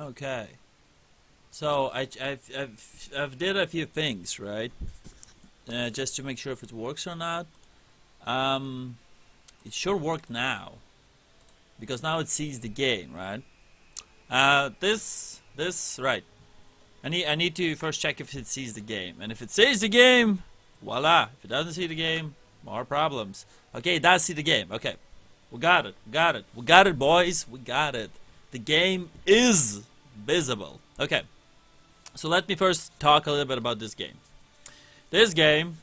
Okay. So I've did a few things, right? Just to make sure if it works or not. Um, it should work now because now it sees the game, right? This right. I need to first check if it sees the game, and if it sees the game, voila. If it doesn't see the game, more problems. Okay, it does see the game. Okay, we got it. We got it. We got it, boys. We got it. The game is visible. Okay, so let me first talk a little bit about this game. This game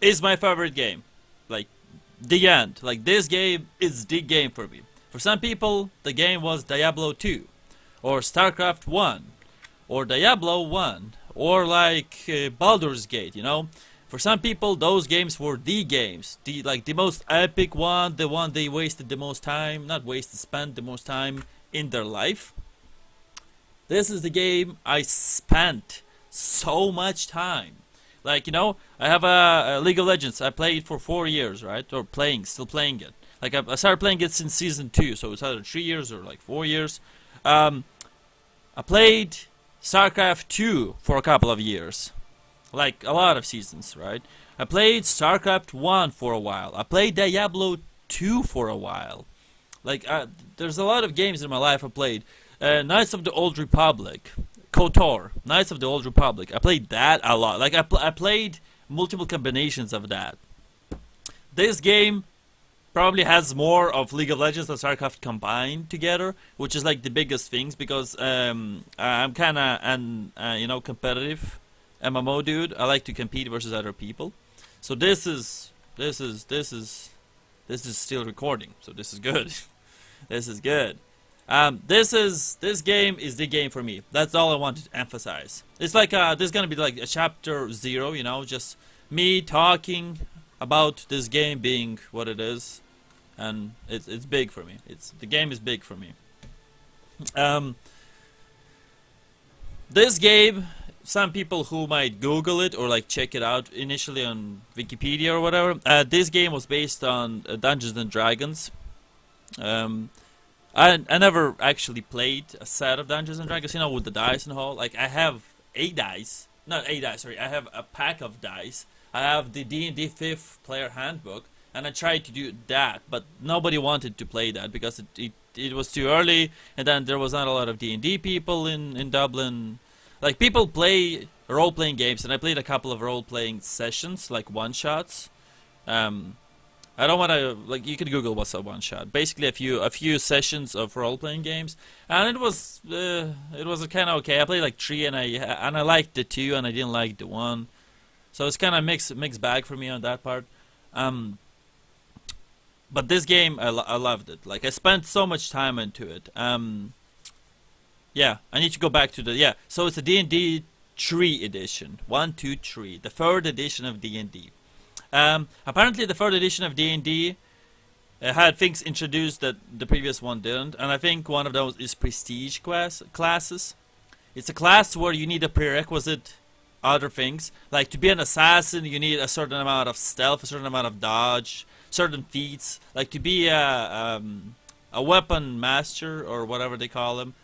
is my favorite game. Like, the end. Like, this game is the game for me. For some people, the game was Diablo 2, or StarCraft 1, or Diablo 1, or like Baldur's Gate, you know? For some people, those games were the games. The most epic one, the one they wasted the most time, not wasted, spent the most time in their life. This is the game I spent so much time. Like, I have a League of Legends. I played for 4 years, right? Or still playing it. Like, I started playing it since season 2, so it's either 3 years or like 4 years. Um, I played StarCraft 2 for a couple of years. Like, a lot of seasons, right? I played StarCraft 1 for a while. I played Diablo 2 for a while. Like, there's a lot of games in my life I played. Knights of the Old Republic. KOTOR, Knights of the Old Republic. I played that a lot. Like, I played multiple combinations of that. This game probably has more of League of Legends and StarCraft combined together, which is like the biggest things because I'm kind of an competitive MMO dude. I like to compete versus other people. So this is still recording. So this is good. This is good. This game is the game for me. That's all I wanted to emphasize. It's like this is gonna be like a chapter 0, just me talking about this game being what it is, and it's big for me. The game is big for me. Um, this game, some people who might Google it or like check it out initially on Wikipedia or whatever. This game was based on Dungeons and Dragons. Um, I never actually played a set of Dungeons and Dragons, with the dice and all. Like, I have 8 dice, not 8 dice. Sorry, I have a pack of dice. I have the D&D 5th player handbook, and I tried to do that, but nobody wanted to play that because it was too early, and then there was not a lot of D&D people in Dublin. Like, people play role-playing games, and I played a couple of role-playing sessions, like one-shots. I don't want to, like, you can Google what's a one shot. Basically, a few sessions of role playing games, and it was kind of okay. I played like 3, and I liked the 2, and I didn't like the 1, so it's kind of mixed bag for me on that part. Um, but this game, I loved it. Like, I spent so much time into it. Yeah, I need to go back to the yeah. So it's a D&D 3 edition, 1, 2, 3, the third edition of D&D. Apparently the third edition of D&D had things introduced that the previous one didn't, and I think one of those is prestige classes. It's a class where you need a prerequisite other things. Like, to be an assassin, you need a certain amount of stealth, a certain amount of dodge, certain feats. Like, to be a weapon master, or whatever they call them,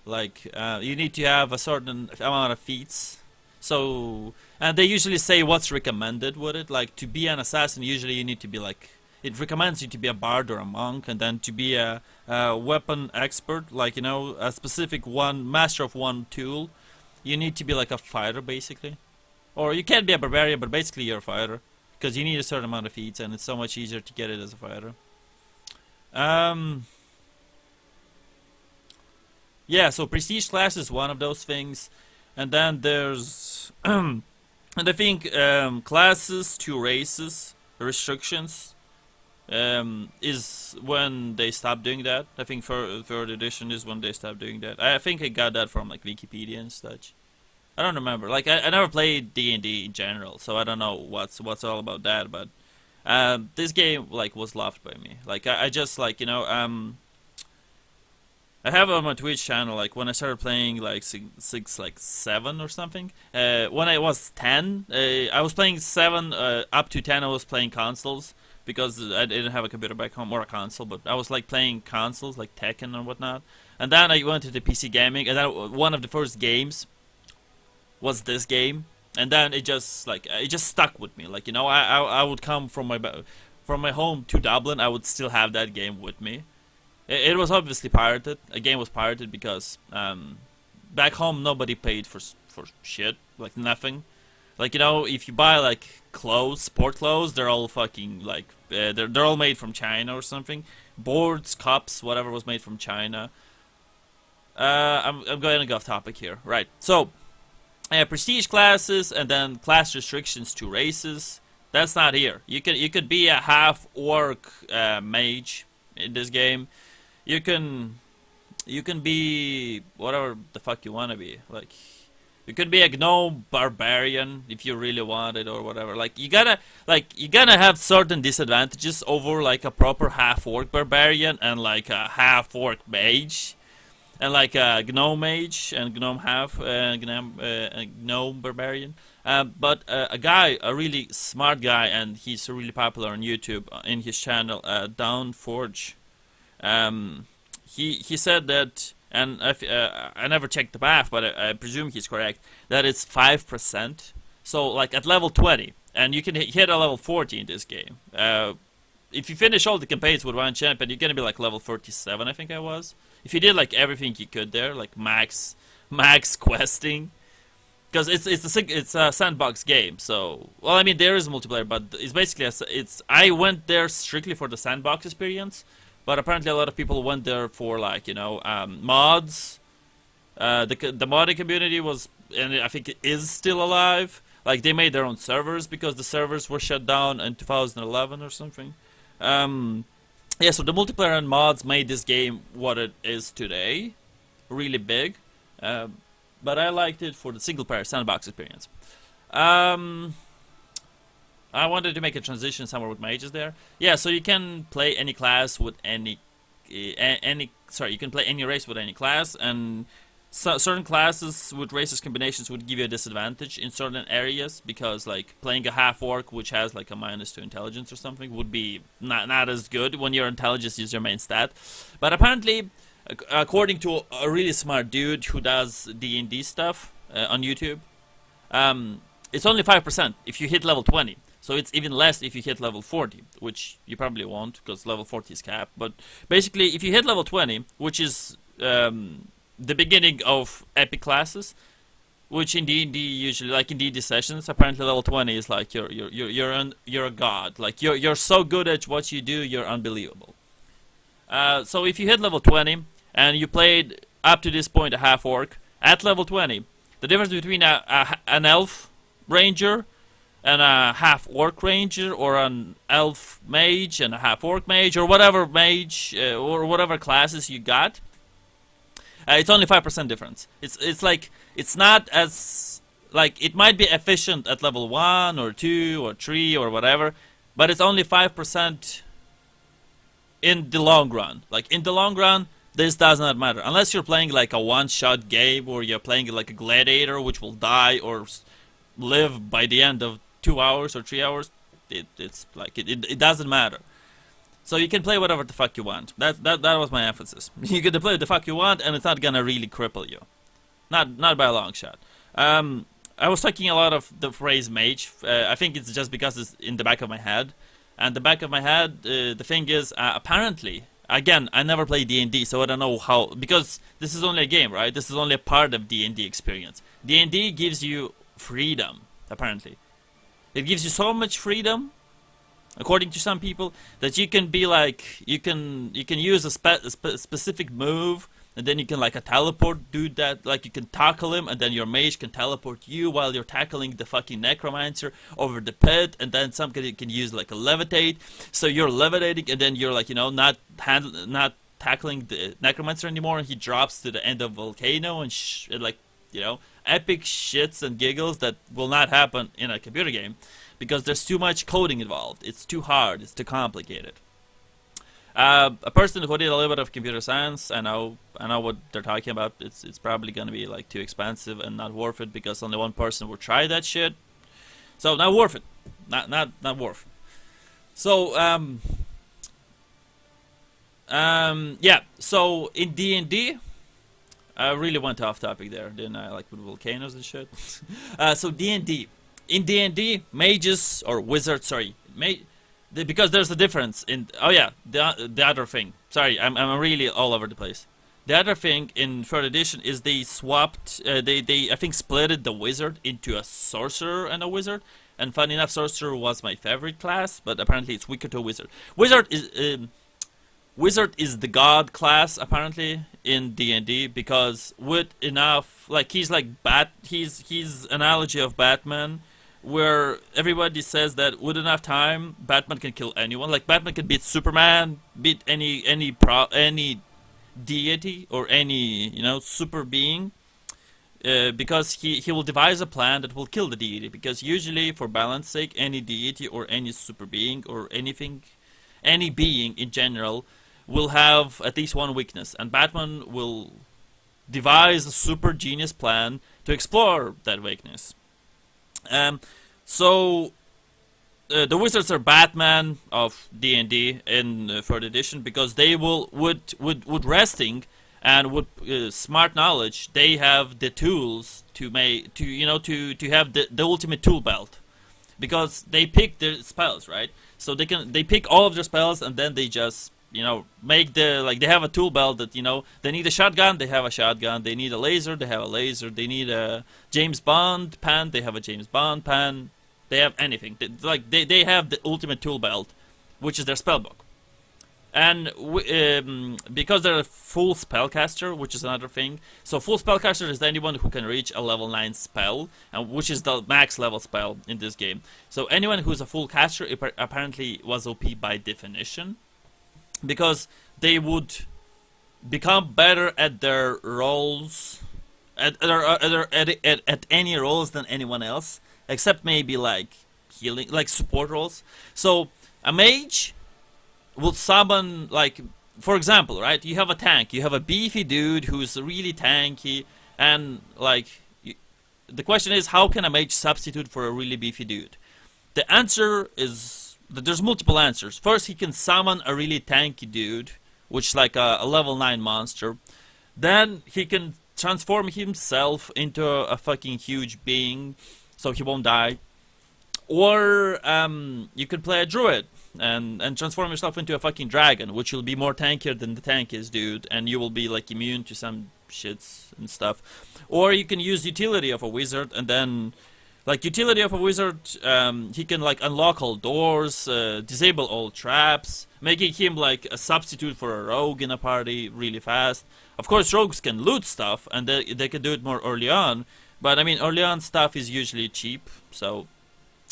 like, you need to have a certain amount of feats. So, and they usually say what's recommended with it. Like, to be an assassin, usually you need to be like, it recommends you to be a bard or a monk, and then to be a weapon expert, like, a specific one, master of one tool, you need to be like a fighter, basically. Or you can be a barbarian, but basically you're a fighter, because you need a certain amount of feats, and it's so much easier to get it as a fighter. Um, yeah, so prestige class is one of those things. And then there's, and I think classes to races restrictions is when they stop doing that. I think for third edition is when they stop doing that. I think I got that from like Wikipedia and such. I don't remember. Like, I never played D&D in general, so I don't know what's all about that. But this game like was loved by me. Like, I just like I have on my Twitch channel, like, when I started playing, like, 7 or something. When I was 10, I was playing 7, up to 10 I was playing consoles, because I didn't have a computer back home, or a console, but I was, like, playing consoles, like Tekken and whatnot. And then I went to the PC gaming, and then one of the first games was this game, and then it just stuck with me. Like, you know, I would come from my home to Dublin, I would still have that game with me. It was obviously pirated. A game was pirated because back home nobody paid for shit, like nothing. Like, you know, if you buy like clothes, sport clothes, they're all fucking like they're all made from China or something. Boards, cups, whatever was made from China. I'm going to go off topic here. Right. So, prestige classes and then class restrictions to races. That's not here. You could be a half orc mage in this game. You can be whatever the fuck you want to be. Like, you could be a gnome barbarian if you really want it or whatever. Like, you gotta have certain disadvantages over like a proper half orc barbarian and like a half orc mage. And like a gnome mage and gnome half gnome barbarian, but a really smart guy, and he's really popular on YouTube in his channel, Downforge. He said that, and I never checked the math, but I presume he's correct, that it's 5%. So like at level 20, and you can hit a level 40 in this game. If you finish all the campaigns with one champion, you're gonna be like level 37, I think I was. If you did like everything you could there, like max questing, because it's a sandbox game. So, well, I mean there is multiplayer, but it's basically I went there strictly for the sandbox experience, but apparently a lot of people went there for like, you know, mods. The modding community was, and I think it is still alive. Like, they made their own servers because the servers were shut down in 2011 or something. Yeah, so the multiplayer and mods made this game what it is today. Really big. But I liked it for the single player sandbox experience. I wanted to make a transition somewhere with mages there. Yeah, so you can play any class with you can play any race with any class, and certain classes with races combinations would give you a disadvantage in certain areas, because like playing a half orc which has like a -2 intelligence or something would be not as good when your intelligence is your main stat. But apparently, according to a really smart dude who does D&D stuff on YouTube, it's only 5% if you hit level 20. So it's even less if you hit level 40, which you probably won't because level 40 is capped. But basically, if you hit level 20, which is the beginning of epic classes, which in D&D usually, like in D&D sessions, apparently level 20 is like you're a god. Like you're so good at what you do, you're unbelievable. So if you hit level 20 and you played up to this point a half orc at level 20, the difference between an elf ranger and a half orc ranger, or an elf mage and a half orc mage, or whatever mage or whatever classes you got, it's only 5% difference. It's like, it's not as, like, it might be efficient at level 1 or 2 or 3 or whatever, but it's only 5% in the long run. Like, in the long run, this does not matter. Unless you're playing like a one-shot game, or you're playing like a gladiator which will die or live by the end of 2 hours or 3 hours, it's like, it doesn't matter. So you can play whatever the fuck you want. That was my emphasis. You can play what the fuck you want, and it's not gonna really cripple you. Not by a long shot. I was talking a lot of the phrase mage. I think it's just because it's in the back of my head. And the back of my head, the thing is, apparently, again, I never played D&D, so I don't know how, because this is only a game, right? This is only a part of D&D experience. D&D gives you freedom, apparently. It gives you so much freedom, according to some people, that you can be like, you can use a specific move, and then you can like a teleport, do that, like you can tackle him, and then your mage can teleport you while you're tackling the fucking necromancer over the pit, and then somebody can use like a levitate, so you're levitating, and then you're like, you know, not tackling the necromancer anymore, and he drops to the end of volcano, and like, you know, epic shits and giggles that will not happen in a computer game, because there's too much coding involved. It's too hard. It's too complicated. A person who did a little bit of computer science, I know what they're talking about. It's probably gonna be like too expensive and not worth it, because only one person will try that shit. So not worth it. Not worth it. So yeah. So in D&D, I really went off topic there, didn't I? Like with volcanoes and shit. So D&D. In D&D, mages or wizards, sorry, because there's a difference in. Oh yeah, the other thing. Sorry, I'm really all over the place. The other thing in third edition is they swapped. They I think splitted the wizard into a sorcerer and a wizard. And funny enough, sorcerer was my favorite class, but apparently it's weaker to a wizard. Wizard is the god class apparently in D&D because with enough, like he's like he's analogy of Batman, where everybody says that with enough time Batman can kill anyone. Like Batman can beat Superman, beat any deity or any super being. Because he will devise a plan that will kill the deity. Because usually, for balance sake, any deity or any super being or anything, any being in general, will have at least one weakness, and Batman will devise a super genius plan to explore that weakness. So the wizards are Batman of D&D in third edition because they would resting. And with smart knowledge, they have the tools to have the ultimate tool belt, because they pick their spells, right? So they pick all of their spells and then they just make they have a tool belt that they need a shotgun, they have a shotgun, they need a laser, they have a laser, they need a James Bond pen, they have a James Bond pen, they have anything. They have the ultimate tool belt, which is their spellbook. And because they're a full spellcaster, which is another thing. So full spellcaster is anyone who can reach a level 9 spell, which is the max level spell in this game. So anyone who's a full caster apparently was OP by definition, because they would become better at their roles, at any roles than anyone else, except maybe like healing, like support roles. So a mage will summon, like, for example, right? You have a tank, you have a beefy dude who's really tanky, and like, the question is, how can a mage substitute for a really beefy dude? The answer is that there's multiple answers. First, he can summon a really tanky dude, which is like a level 9 monster. Then he can transform himself into a fucking huge being, so he won't die. Or you could play a druid and transform yourself into a fucking dragon, which will be more tankier than the tankiest dude, and you will be like immune to some shits and stuff. Or you can use utility of a wizard, and then like utility of a wizard, he can like unlock all doors, disable all traps, making him like a substitute for a rogue in a party really fast. Of course, rogues can loot stuff, and they can do it more early on, but I mean early on stuff is usually cheap, so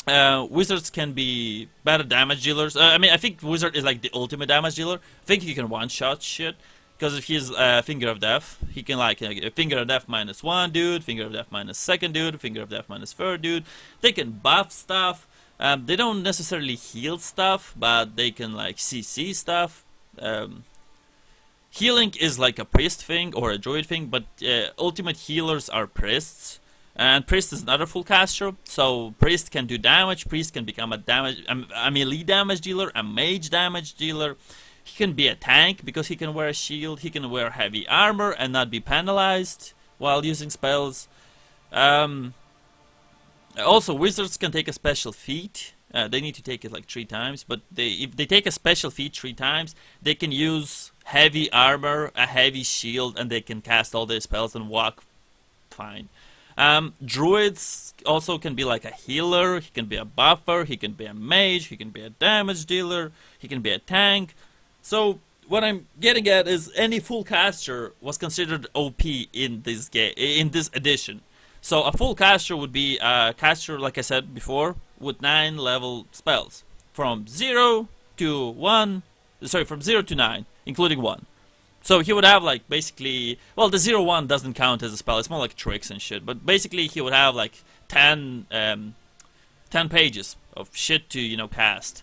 wizards can be better damage dealers. I mean, I think wizard is like the ultimate damage dealer. I think he can one-shot shit, because if he's Finger of Death, he can like Finger of Death -1 dude, Finger of Death -2 dude, Finger of Death -3rd dude. They can buff stuff. They don't necessarily heal stuff, but they can like CC stuff. Healing is like a priest thing or a druid thing, but ultimate healers are priests. And priest is another full caster, so priest can do damage. Priest can become a melee damage dealer, a mage damage dealer. He can be a tank because he can wear a shield. He can wear heavy armor and not be penalized while using spells. Also, wizards can take a special feat. They need to take it like 3 times, but if they take a special feat 3 times, they can use heavy armor, a heavy shield, and they can cast all their spells and walk fine. Druids also can be like a healer, he can be a buffer, he can be a mage, he can be a damage dealer, he can be a tank. So what I'm getting at is any full caster was considered OP in this game, in this edition. So a full caster would be a caster, like I said before, with 9 level spells. From 0 to 1, sorry, from 0 to 9, including 1. So he would have like basically, well, the 0-1 doesn't count as a spell, it's more like tricks and shit, but basically he would have like 10 pages of shit to, cast.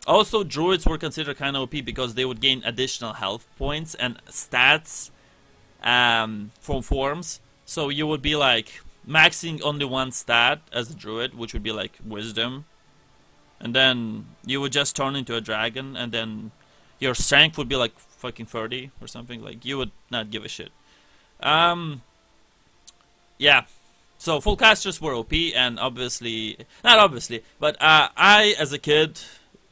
Also, druids were considered kind of OP because they would gain additional health points and stats from forms. So you would be like maxing only 1 stat as a druid, which would be like wisdom. And then you would just turn into a dragon, and then your strength would be like fucking 30 or something. Like, you would not give a shit. Um, yeah. So full casters were OP, and obviously, not obviously, but I as a kid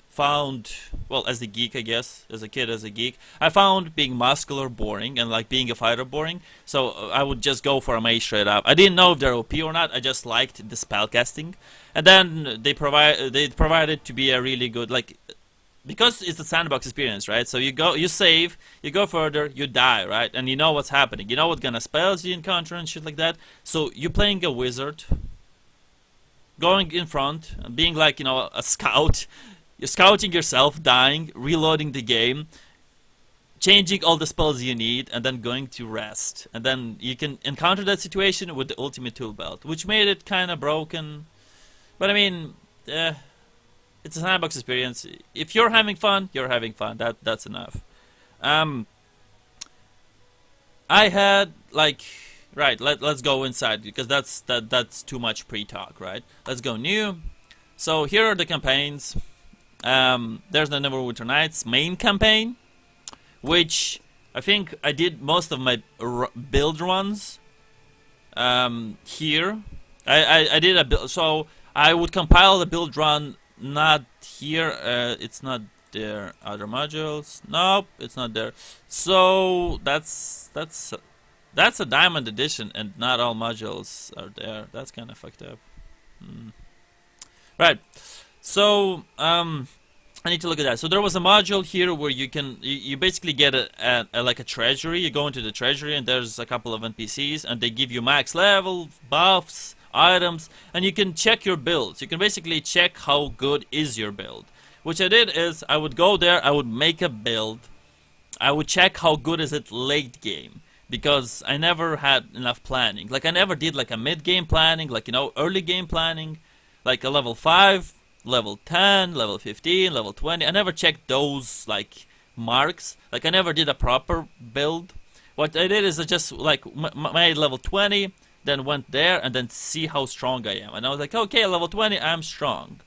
found, well, as a geek, I guess, as a kid, as a geek, I found being muscular boring and like being a fighter boring. So I would just go for a mage straight up. I didn't know if they're OP or not. I just liked the spell casting, and then they provided to be a really good, like, because it's a sandbox experience, right? So you go, you save, you go further, you die, right? And you know what's happening. You know what kind of spells you encounter and shit like that. So you're playing a wizard, going in front, and being like, you know, a scout. You're scouting yourself, dying, reloading the game, changing all the spells you need, and then going to rest. And then you can encounter that situation with the ultimate tool belt, which made it kind of broken. But I mean, it's a sandbox experience. If you're having fun, you're having fun. That's enough. I had like, right. Let's go inside, because that's too much pre-talk, right? Let's go new. So here are the campaigns. There's the Neverwinter Nights main campaign, which I think I did most of my build runs here. I did a build, so I would compile the build run, not here. It's not there. Other modules, nope, it's not there. So that's a diamond edition, and not all modules are there. That's kind of fucked up. Right. So I need to look at that. So there was a module here where you basically get a like a treasury. You go into the treasury, and there's a couple of NPCs, and they give you max level buffs, items, and you can check your builds. You can basically check how good is your build. Which I did is I would go there, I would make a build, I would check how good is it late game, because I never had enough planning. Like I never did like a mid game planning, like, you know, early game planning, like a level 5. Level 10, level 15, level 20. I never checked those like marks. Like I never did a proper build. What I did is I just like made level 20, then went there and then see how strong I am. And I was like, okay, level 20, I'm strong.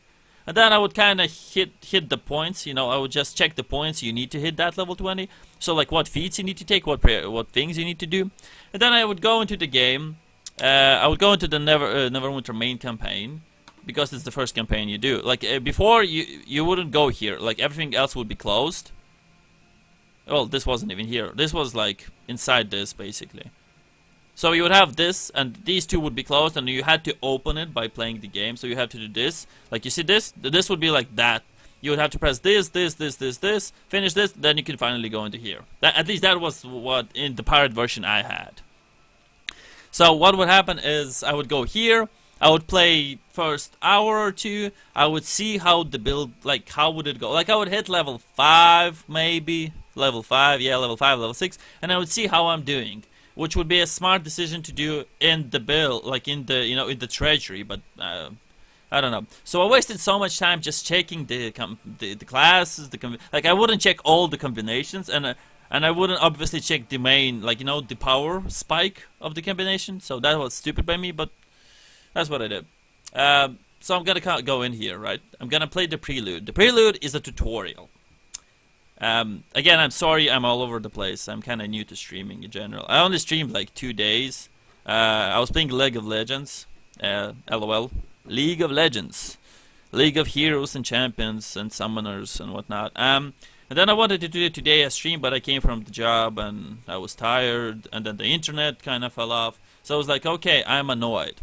And then I would kind of hit the points. You know, I would just check the points you need to hit that level 20. So like what feats you need to take, what things you need to do. And then I would go into the game. I would go into the Neverwinter main campaign, because it's the first campaign you do. Like before, you wouldn't go here. Like everything else would be closed. Well, this wasn't even here. This was like inside this basically. So you would have this, and these two would be closed, and you had to open it by playing the game. So you have to do this. Like you see this? This would be like that. You would have to press this, finish this, then you can finally go into here. At least that was what in the pirate version I had. So what would happen is I would go here. I would play first hour or two. I would see how the build, like how would it go. Like I would hit level 5 maybe. Level 5, yeah, level 5, level 6. And I would see how I'm doing. Which would be a smart decision to do in the build, like in the, you know, in the treasury. But I don't know. So I wasted so much time just checking the classes. Like I wouldn't check all the combinations. And I wouldn't obviously check the main, like, you know, the power spike of the combination. So that was stupid by me, but that's what I did. So I'm gonna go in here, right? I'm gonna play the prelude. The prelude is a tutorial. Again, I'm sorry I'm all over the place. I'm kind of new to streaming in general. I only streamed like 2 days. I was playing League of Legends. LOL. League of Legends. League of Heroes and Champions and Summoners and whatnot. And then I wanted to do it today a stream, but I came from the job and I was tired. And then the internet kind of fell off. So I was like, okay, I'm annoyed.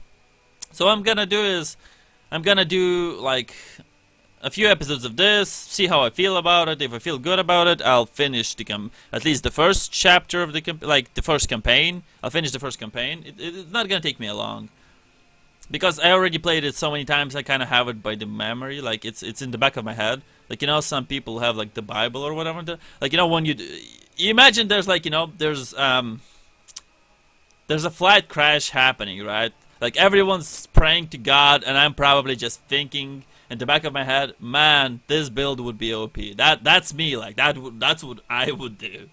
So what I'm gonna do is, I'm gonna do like a few episodes of this, see how I feel about it. If I feel good about it, I'll finish at least the first chapter of the first campaign. I'll finish the first campaign. It's not gonna take me long, because I already played it so many times. I kind of have it by the memory. Like it's in the back of my head. Like, you know, some people have like the Bible or whatever. Like, you know, when you imagine there's like, you know, there's a flight crash happening, right? Like everyone's praying to God, and I'm probably just thinking in the back of my head, man, this build would be OP. That's me. Like that's what I would do.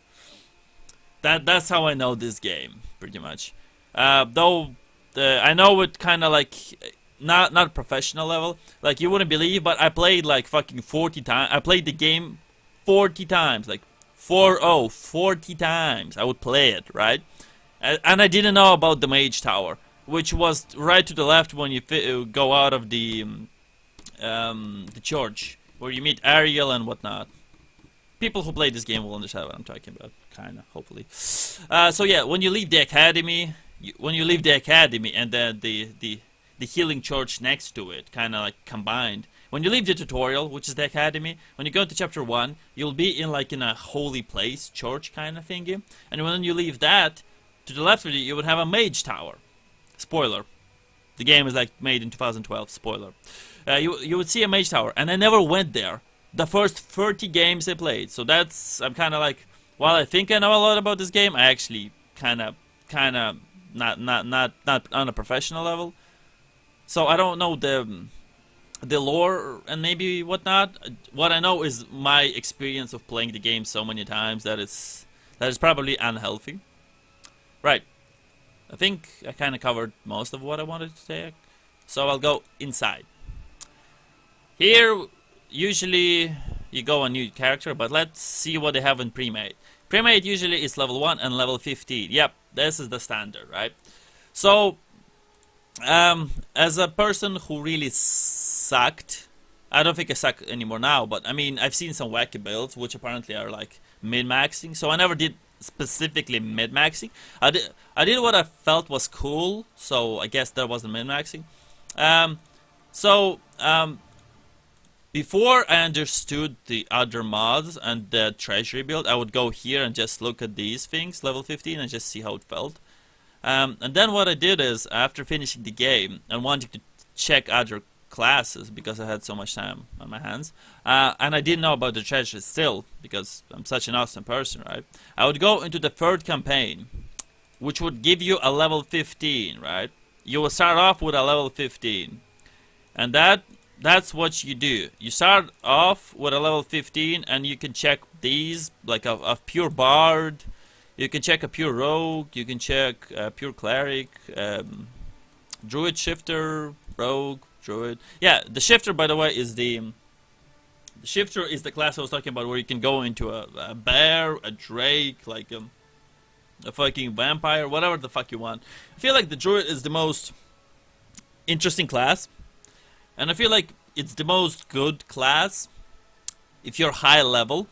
That's how I know this game, pretty much. Though I know it kind of like not professional level. Like you wouldn't believe, but I played like fucking 40 times. I played the game 40 times, like 40 times. I would play it, right? And I didn't know about the Mage Tower, which was right to the left when you go out of the church, where you meet Ariel and whatnot. People who play this game will understand what I'm talking about, kinda, hopefully. So yeah, when you leave the academy, and then the healing church next to it, kinda like combined. When you leave the tutorial, which is the academy, when you go to chapter 1, you'll be in a holy place, church kind of thingy. And when you leave that, to the left of you, you would have a Mage Tower. Spoiler. The game is made in 2012, spoiler. You would see a Mage Tower, and I never went there. The first 30 games I played, so I'm kinda while I think I know a lot about this game, I actually kinda not on a professional level. So I don't know the lore and maybe whatnot. What I know is my experience of playing the game so many times that is probably unhealthy. Right. I think I kind of covered most of what I wanted to take. So I'll go inside. Here, usually you go a new character, but let's see what they have in pre-made. Pre-made usually is level 1 and level 15. Yep, this is the standard, right? So, as a person who really sucked, I don't think I suck anymore now, but I mean, I've seen some wacky builds, which apparently are mid-maxing, so I never did specifically mid-maxing. I did what I felt was cool, so I guess that wasn't mid-maxing. Before I understood the other mods and the treasury build, I would go here and just look at these things, level 15, and just see how it felt. And then what I did is, after finishing the game and wanting to check other classes because I had so much time on my hands, and I didn't know about the treasure still because I'm such an awesome person, right? I would go into the third campaign, which would give you a level 15, right? You will start off with a level 15, and that's what you do. You start off with a level 15, and you can check these a pure bard. You can check a pure rogue. You can check a pure cleric, druid, shifter, rogue, druid. Yeah, the shifter, by the way, is the shifter is the class I was talking about, where you can go into a bear, a drake, a fucking vampire, whatever the fuck you want. I feel like the druid is the most interesting class, and I feel like it's the most good class if you're high level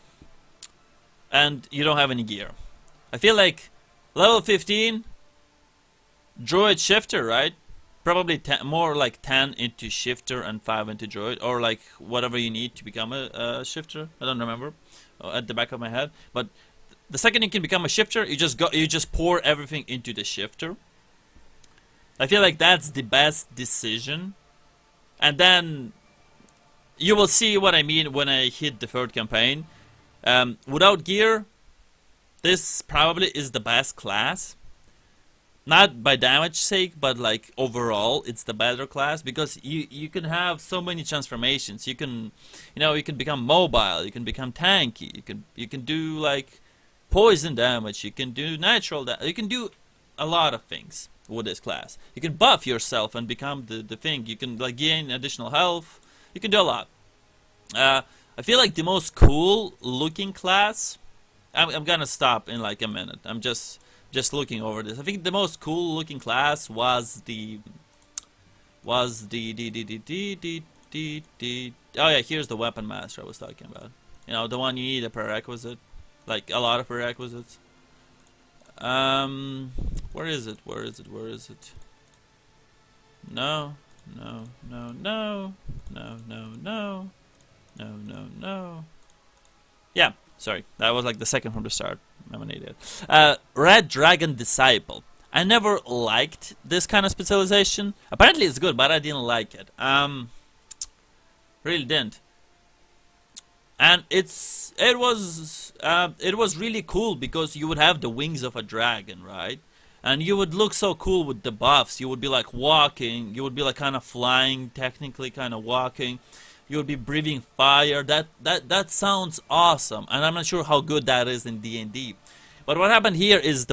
and you don't have any gear. I feel like level 15, druid shifter, right? Probably more like 10 into shifter and 5 into druid, or whatever you need to become a shifter. I don't remember at the back of my head. But the second you can become a shifter, you just pour everything into the shifter. I feel like that's the best decision. And then you will see what I mean when I hit the third campaign. Without gear, this probably is the best class. Not by damage sake, but overall, it's the better class because you can have so many transformations. You can become mobile. You can become tanky. You can do poison damage. You can do natural damage. You can do a lot of things with this class. You can buff yourself and become the thing. You can gain additional health. You can do a lot. I feel like the most cool looking class. I'm gonna stop in a minute. I'm just looking over this. I think the most cool looking class was the oh yeah, here's the weapon master I was talking about. The one you need a prerequisite, a lot of prerequisites. Where is it? No. Yeah, sorry. That was the second from the start. I'm an idiot. Red Dragon Disciple. I never liked this kind of specialization. Apparently it's good, but I didn't like it. Really didn't. And it was really cool because you would have the wings of a dragon, right? And you would look so cool with the buffs. You would be walking. You would be kind of flying, technically kind of walking. You would be breathing fire. That sounds awesome, and I'm not sure how good that is in D&D. But what happened here is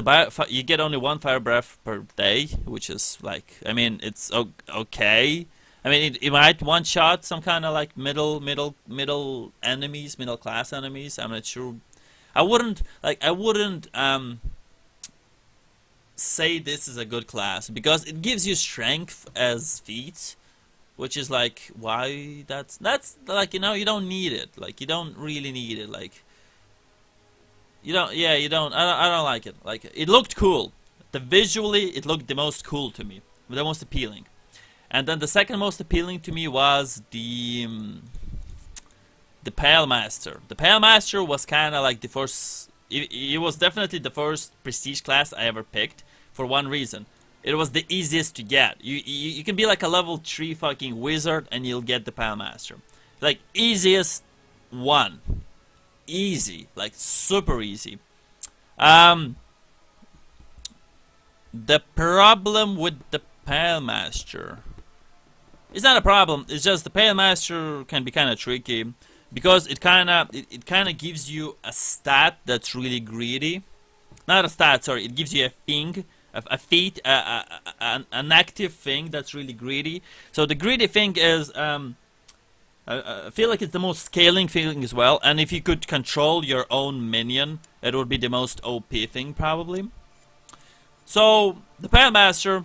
you get only one fire breath per day, which is it's okay. I mean, it might one shot some kind of middle enemies, middle class enemies. I'm not sure. I wouldn't say this is a good class because it gives you strength as feats, which is like why that's like, you know, you don't need it. Like you don't really need it. Like you don't. Yeah, you don't. I don't like it. Like it looked cool. Visually, it looked the most cool to me, the most appealing. And then the second most appealing to me was the Pale Master. The Pale Master was kind of like the first. It was definitely the first prestige class I ever picked for one reason. It was the easiest to get. You can be like a level 3 fucking wizard and you'll get the Pale Master. Like easiest one. Easy. Like super easy. The problem with the Pale Master, it's not a problem. It's just the Pale Master can be kind of tricky because it kind of gives you a stat that's really greedy. Not a stat, sorry. It gives you a thing, a feat, an active thing that's really greedy. So the greedy thing is, I feel like it's the most scaling thing as well. And if you could control your own minion, it would be the most OP thing probably. So the Pale Master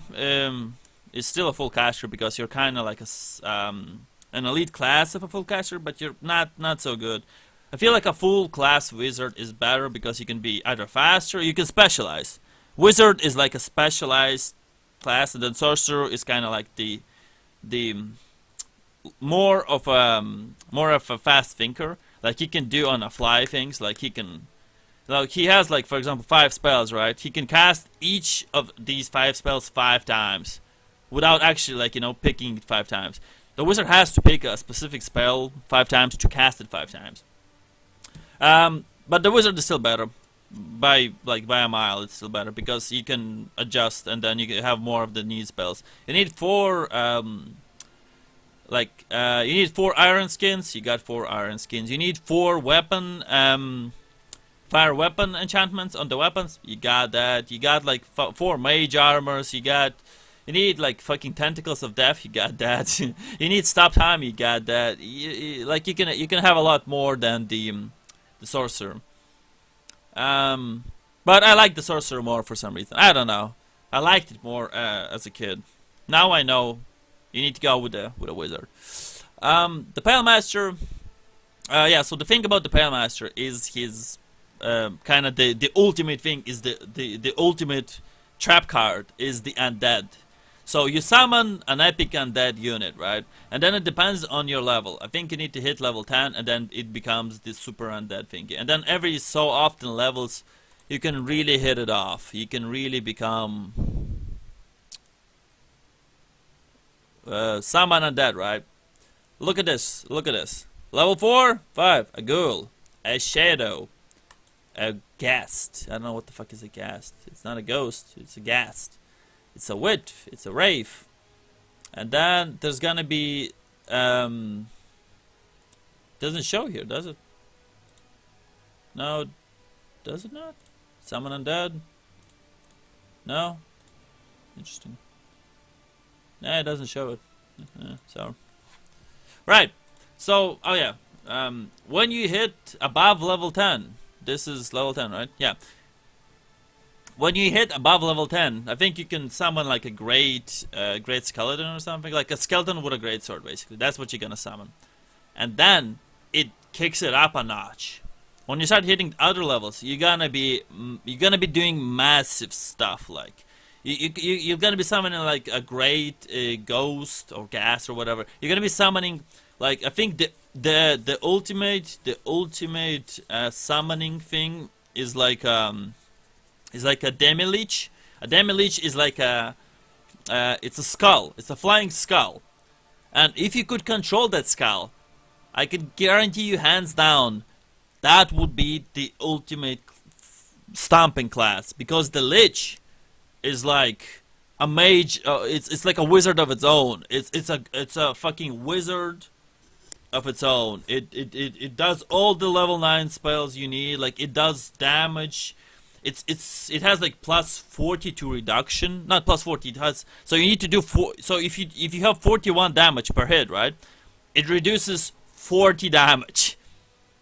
is still a full caster because you're kind of like an elite class of a full caster, but you're not so good. I feel like a full class wizard is better because you can be either faster or you can specialize. Wizard is like a specialized class, and then sorcerer is kind of like the more of a fast thinker. Like he can do on a fly things. Like he has like, for example, 5 spells, right? He can cast each of these 5 spells 5 times without actually, like, you know, picking it 5 times. The wizard has to pick a specific spell 5 times to cast it 5 times. But the wizard is still better by a mile. It's still better because you can adjust and then you can have more of the need spells. You need 4 you need 4 iron skins. You got 4 iron skins. You need 4 weapon fire weapon enchantments on the weapons. You got that. You got like 4 mage armors. You need like fucking tentacles of death. You got that. You need stop time. You got that. Like you can have a lot more than the sorcerer. But I like the sorcerer more for some reason. I don't know. I liked it more as a kid. Now I know you need to go with a wizard. The Pale Master. Yeah. So the thing about the Pale Master is his kind of the ultimate thing is the ultimate trap card is the undead. So you summon an epic undead unit, right? And then it depends on your level. I think you need to hit level 10 and then it becomes this super undead thingy. And then every so often levels you can really hit it off. You can really become summon undead, right? Look at this. Look at this. Level 4, 5, a ghoul, a shadow, a ghast. I don't know what the fuck is a ghast. It's not a ghost, it's a ghast. It's a wit, it's a wraith. And then there's gonna be doesn't show here, does it? No, does it not? Summon undead? No? Interesting. Nah, it doesn't show it. So right. So oh yeah. When you hit above level 10, this is level 10, right? Yeah. When you hit above level 10, I think you can summon like a great skeleton or something. Like a skeleton with a great sword, basically. That's what you're gonna summon. And then it kicks it up a notch. When you start hitting other levels, you're gonna be doing massive stuff. Like you're gonna be summoning like a great ghost or gas or whatever. You're gonna be summoning like, I think the ultimate summoning thing is like a demi-leech. A demi-leech is like it's a skull. It's a flying skull. And if you could control that skull, I can guarantee you hands down, that would be the ultimate stomping class. Because the lich is like a mage. It's like a wizard of its own. It's a fucking wizard of its own. It does all the level 9 spells you need. Like it does damage. It has like plus 42 reduction, not plus 40. It has, so you need to do so if you have 41 damage per hit, right? It reduces 40 damage.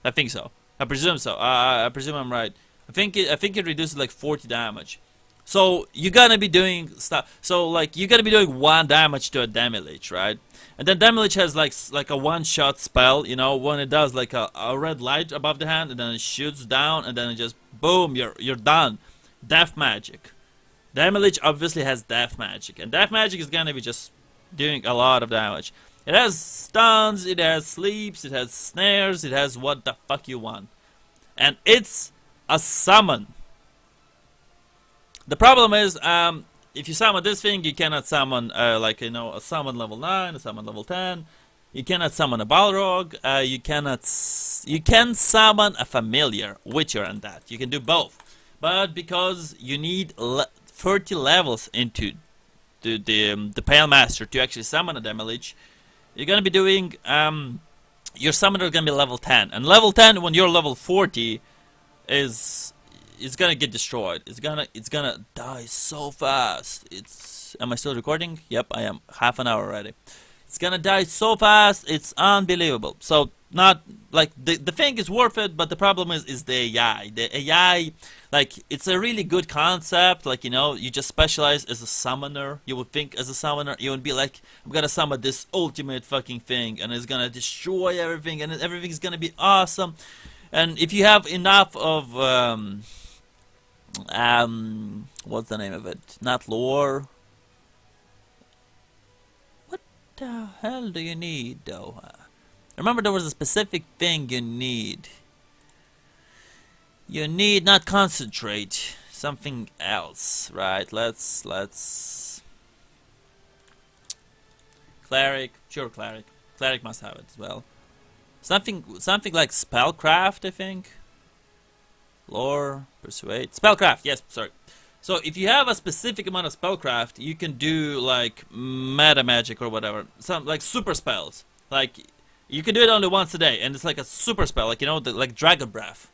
I think so. I presume so. I presume I'm right. I think it reduces like 40 damage. So you're gonna be doing stuff. So like you're gonna be doing 1 damage to a damage, right? And then damage has like a one-shot spell, you know, when it does like a red light above the hand, and then it shoots down, and then it just boom, you're done. Death magic. Damage obviously has death magic, and death magic is gonna be just doing a lot of damage. It has stuns, it has sleeps, it has snares, it has what the fuck you want, and it's a summon. The problem is, if you summon this thing, you cannot summon, like, you know, a summon level 9, a summon level 10. You cannot summon a Balrog. You can summon a familiar, Witcher, and that. You can do both. But because you need 30 levels into the Pale Master to actually summon a damage, you're gonna be doing, your summoner is gonna be level 10. And level 10, when you're level 40, it's gonna get destroyed. It's gonna die so fast. Am I still recording? Yep, I am. Half an hour already. It's gonna die so fast. It's unbelievable. So not like the thing is worth it, but the problem is the AI. The AI, like, it's a really good concept. Like, you know, you just specialize as a summoner. You would think as a summoner, you would be like, I'm gonna summon this ultimate fucking thing, and it's gonna destroy everything, and everything's gonna be awesome. And if you have enough of what's the name of it? Not lore. What the hell do you need, though? Remember, there was a specific thing you need. You need not concentrate. Something else, right? Let's. Cleric, sure, cleric. Cleric must have it as well. Something like spellcraft, I think. Lore, persuade, spellcraft. Yes, sorry. So if you have a specific amount of spellcraft, you can do like meta magic or whatever, some like super spells. Like you can do it only once a day, and it's like a super spell, like, you know, like Dragon Breath.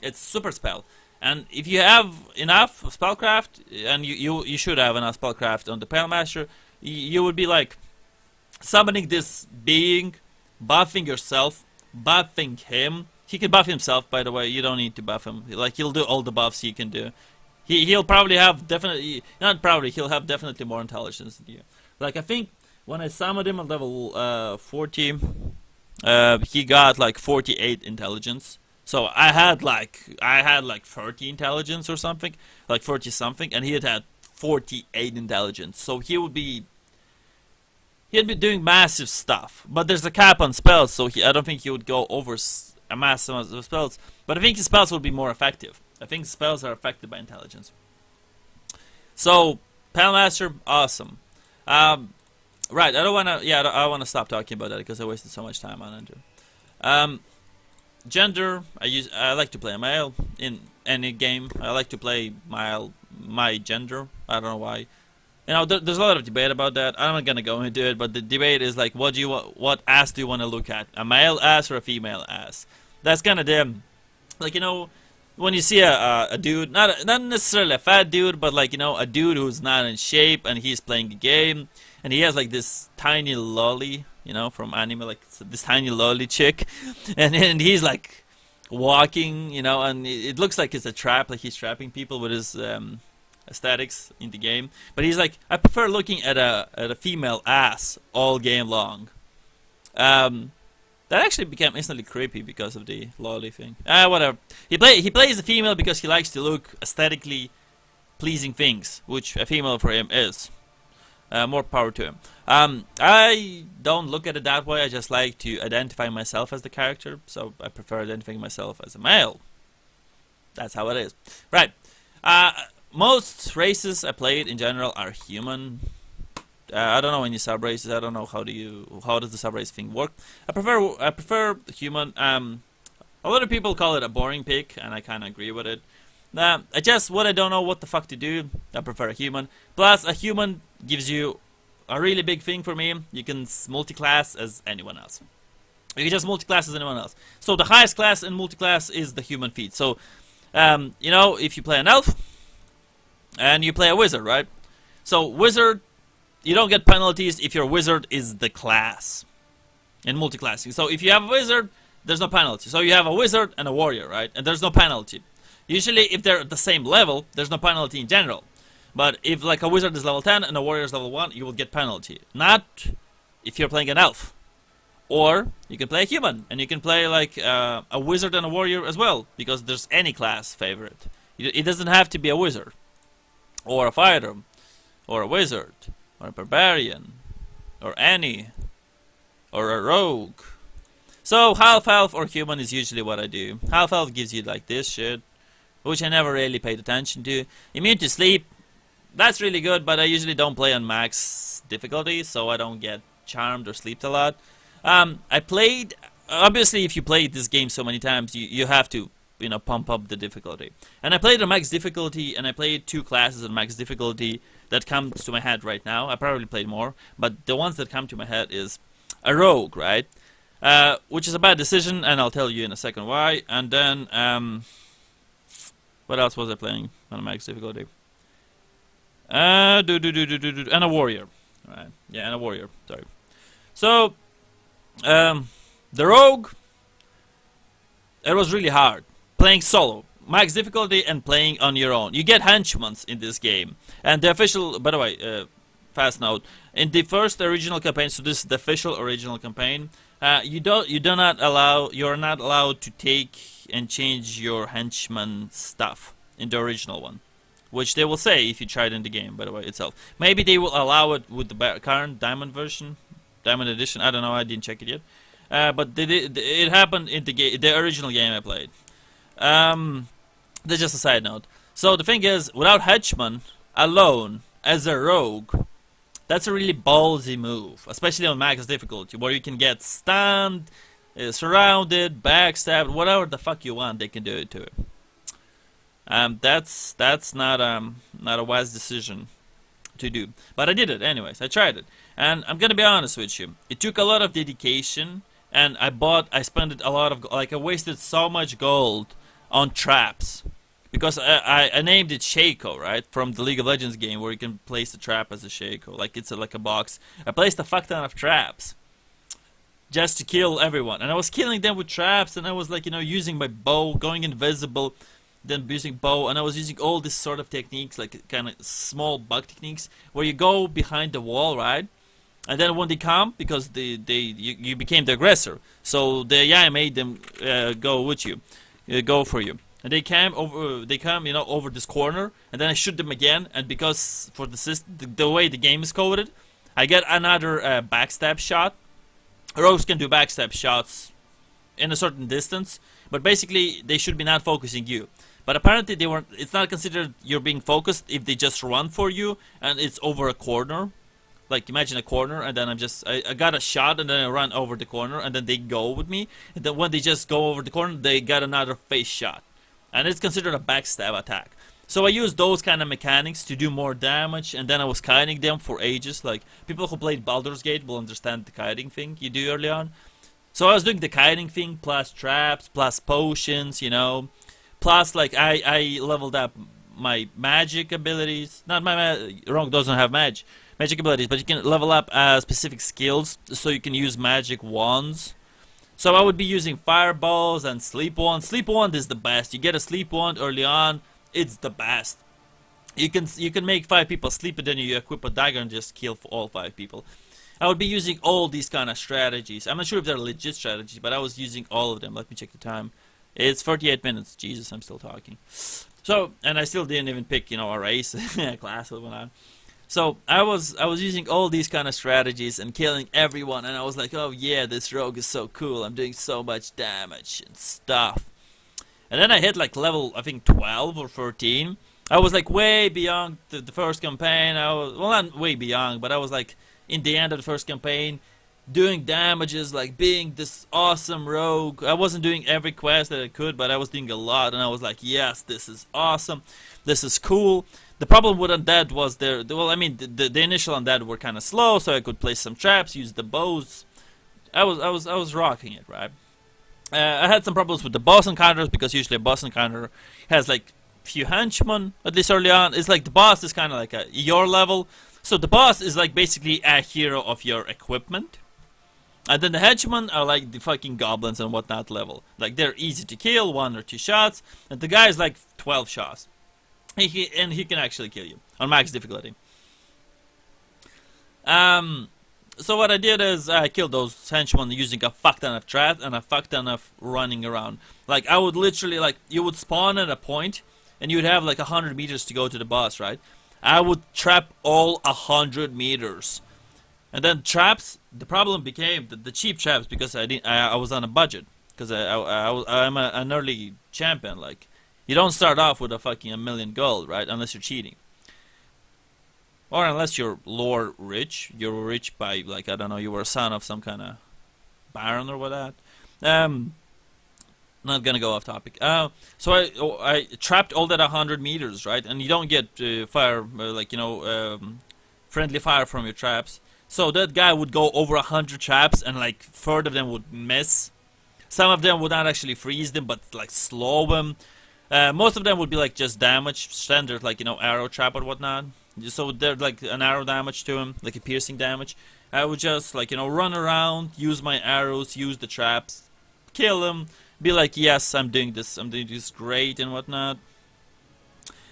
It's super spell, and if you have enough spellcraft, and you should have enough spellcraft on the Pale Master, you would be like summoning this being, buffing yourself, buffing him. He can buff himself, by the way. You don't need to buff him. Like, he'll do all the buffs he can do. He'll probably have definitely, not probably, he'll have definitely more intelligence than you. Like, I think when I summoned him at level 40, he got like 48 intelligence. So I had like 30 intelligence or something, like 40 something, and he had 48 intelligence. So he'd be doing massive stuff. But there's a cap on spells, so I don't think he would go over a massive amount of spells, but I think his spells will be more effective. I think spells are affected by intelligence. So, Pale Master, awesome. Right, I don't wanna. Yeah, I wanna stop talking about that because I wasted so much time on it. Gender, I like to play a male in any game. I like to play my gender. I don't know why. You know, there's a lot of debate about that. I'm not gonna go into it, but the debate is like, what ass do you want to look at? A male ass or a female ass? That's kind of them. Like, you know, when you see a dude, not necessarily a fat dude, but like, you know, a dude who's not in shape and he's playing a game, and he has like this tiny lolly, you know, from anime, like this tiny lolly chick, and he's like walking, you know, and it looks like it's a trap, like he's trapping people with his aesthetics in the game. But he's like, I prefer looking at a female ass all game long. That actually became instantly creepy because of the lolly thing. Whatever. He plays a female because he likes to look aesthetically pleasing things, which a female for him is. More power to him. I don't look at it that way. I just like to identify myself as the character, so I prefer identifying myself as a male. That's how it is. Right. Most races I played in general are human. I don't know any sub races. I don't know how does the sub race thing work. I prefer human. A lot of people call it a boring pick, and I kind of agree with it. What I don't know what the fuck to do, I prefer a human. Plus, a human gives you a really big thing for me. You can multi-class as anyone else. You can just multi-class as anyone else. So the highest class in multi-class is the human feat. So, you know, if you play an elf and you play a wizard, right? So wizard, you don't get penalties if your wizard is the class in multi-classing. So if you have a wizard, there's no penalty. So you have a wizard and a warrior, right? And there's no penalty. Usually, if they're at the same level, there's no penalty in general. But if like a wizard is level 10 and a warrior is level 1, you will get penalty. Not if you're playing an elf. Or you can play a human, and you can play like a wizard and a warrior as well, because there's any class favorite. It doesn't have to be a wizard, or a fighter, or a wizard, or a barbarian, or any, or a rogue. So half elf or human is usually what I do. Half elf gives you like this shit, which I never really paid attention to. Immune to sleep, that's really good, but I usually don't play on max difficulty, so I don't get charmed or sleeped a lot. I played, obviously if you played this game so many times, you have to, you know, pump up the difficulty. And I played on max difficulty, and I played 2 classes on max difficulty that comes to my head right now. I probably played more, but the ones that come to my head is a rogue, right? Which is a bad decision, and I'll tell you in a second why. And then, what else was I playing on max difficulty? And a warrior. Right. Yeah, and a warrior, sorry. So, the rogue, it was really hard playing solo, max difficulty, and playing on your own. You get henchmen in this game, and the official, by the way, fast note, in the first original campaign, so this is the official original campaign, you're not allowed to take and change your henchman stuff in the original one, which they will say if you try it in the game, by the way, itself. Maybe they will allow it with the current diamond version, Diamond Edition. I don't know. I didn't check it yet. But it happened in the original game I played. That's just a side note. So the thing is, without henchman alone as a rogue, that's a really ballsy move, especially on max difficulty, where you can get stunned, surrounded, backstabbed, whatever the fuck you want. They can do it to it. That's not a wise decision to do, but I did it anyways. I tried it, and I'm gonna be honest with you, it took a lot of dedication, and I spent a lot of, like, I wasted so much gold on traps, because I named it Shaco, right, from the League of Legends game, where you can place the trap as a Shaco, like it's like a box. I placed a fuck ton of traps just to kill everyone, and I was killing them with traps, and I was, like, you know, using my bow, going invisible, then using bow, and I was using all this sort of techniques, like kind of small bug techniques, where you go behind the wall, right? And then when they come, because you became the aggressor, so the AI made them go with you, go for you, and they come, you know, over this corner, and then I shoot them again, and because for the way the game is coded, I get another backstab shot. Rogues can do backstab shots in a certain distance, but basically they should be not focusing you. But apparently they weren't. It's not considered you're being focused if they just run for you and it's over a corner. Like, imagine a corner, and then I got a shot, and then I run over the corner, and then they go with me. And then when they just go over the corner, they got another face shot, and it's considered a backstab attack. So I used those kind of mechanics to do more damage, and then I was kiting them for ages. Like, people who played Baldur's Gate will understand the kiting thing you do early on. So I was doing the kiting thing, plus traps, plus potions, you know. Plus, like, I leveled up my magic abilities. Not my Rogue doesn't have magic abilities, but you can level up specific skills, so you can use magic wands. So I would be using fireballs and sleep wand. Sleep wand is the best. You get a sleep wand early on, it's the best. You can make 5 people sleep, and then you equip a dagger and just kill all 5 people. I would be using all these kind of strategies. I'm not sure if they're legit strategies, but I was using all of them. Let me check the time. It's 48 minutes. Jesus, I'm still talking. So, and I still didn't even pick, you know, a race, a class, or whatnot. So I was using all these kind of strategies and killing everyone, and I was like, oh yeah, this rogue is so cool. I'm doing so much damage and stuff. And then I hit like level, I think 12 or 13. I was like way beyond the first campaign. I was, well, not way beyond, but I was like in the end of the first campaign, doing damages, like being this awesome rogue. I wasn't doing every quest that I could, but I was doing a lot, and I was like, yes, this is awesome. This is cool. The problem with undead was the initial undead were kind of slow, so I could place some traps, use the bows. I was rocking it, right? I had some problems with the boss encounters, because usually a boss encounter has like few henchmen, at least early on. It's like the boss is kind of like your level. So the boss is like basically a hero of your equipment. And then the henchmen are like the fucking goblins and whatnot level. Like, they're easy to kill, 1 or 2 shots. And the guy is like 12 shots. And he can actually kill you on max difficulty. So what I did is I killed those henchmen using a fuck ton of traps and a fuck ton of running around. Like, I would literally, like, you would spawn at a point, and you'd have like 100 meters to go to the boss, right? I would trap all 100 meters. And then traps, the problem became the cheap traps, because I was on a budget. Because I'm an early champion, like, you don't start off with a fucking $1 million gold, right? Unless you're cheating. Or unless you're lore rich. You're rich by, like, I don't know, you were a son of some kind of baron or what that. Not gonna go off topic. So I trapped all that 100 meters, right? And you don't get fire, like, you know, friendly fire from your traps. So that guy would go over 100 traps, and like 30 of them would miss. Some of them would not actually freeze them, but like slow them. Most of them would be like just damage, standard, like, you know, arrow trap or whatnot. So they're like an arrow damage to him, like a piercing damage. I would just, like, you know, run around, use my arrows, use the traps, kill him, be like, yes, I'm doing this great and whatnot.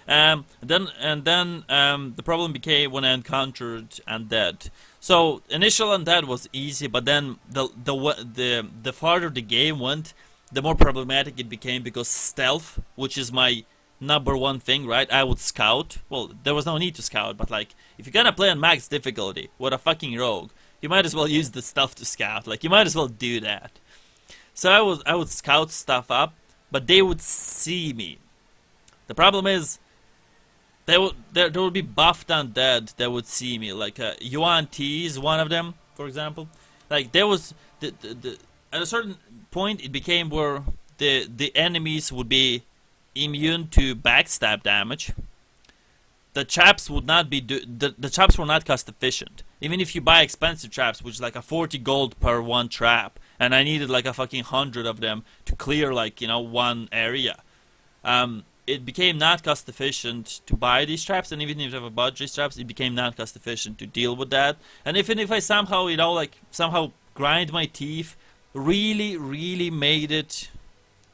Then the problem became when I encountered undead. So initial undead was easy, but then the farther the game went, the more problematic it became, because stealth, which is my #1 thing, right? I would scout. Well, there was no need to scout, but like, if you're gonna play on max difficulty with a fucking rogue, you might as well use the stealth to scout. Like, you might as well do that. So I would scout stuff up, but they would see me. The problem is, there would be buffed undead that would see me. Like, Yuan T is one of them, for example. Like, there was at a certain point, it became where the enemies would be immune to backstab damage. The traps would not be the traps were not cost efficient. Even if you buy expensive traps, which is like a 40 gold per one trap, and I needed like a fucking 100 of them to clear, like, you know, one area. It became not cost efficient to buy these traps, and even if you have a budget these traps, it became not cost efficient to deal with that. And even if I somehow, you know, like, somehow grind my teeth, really made it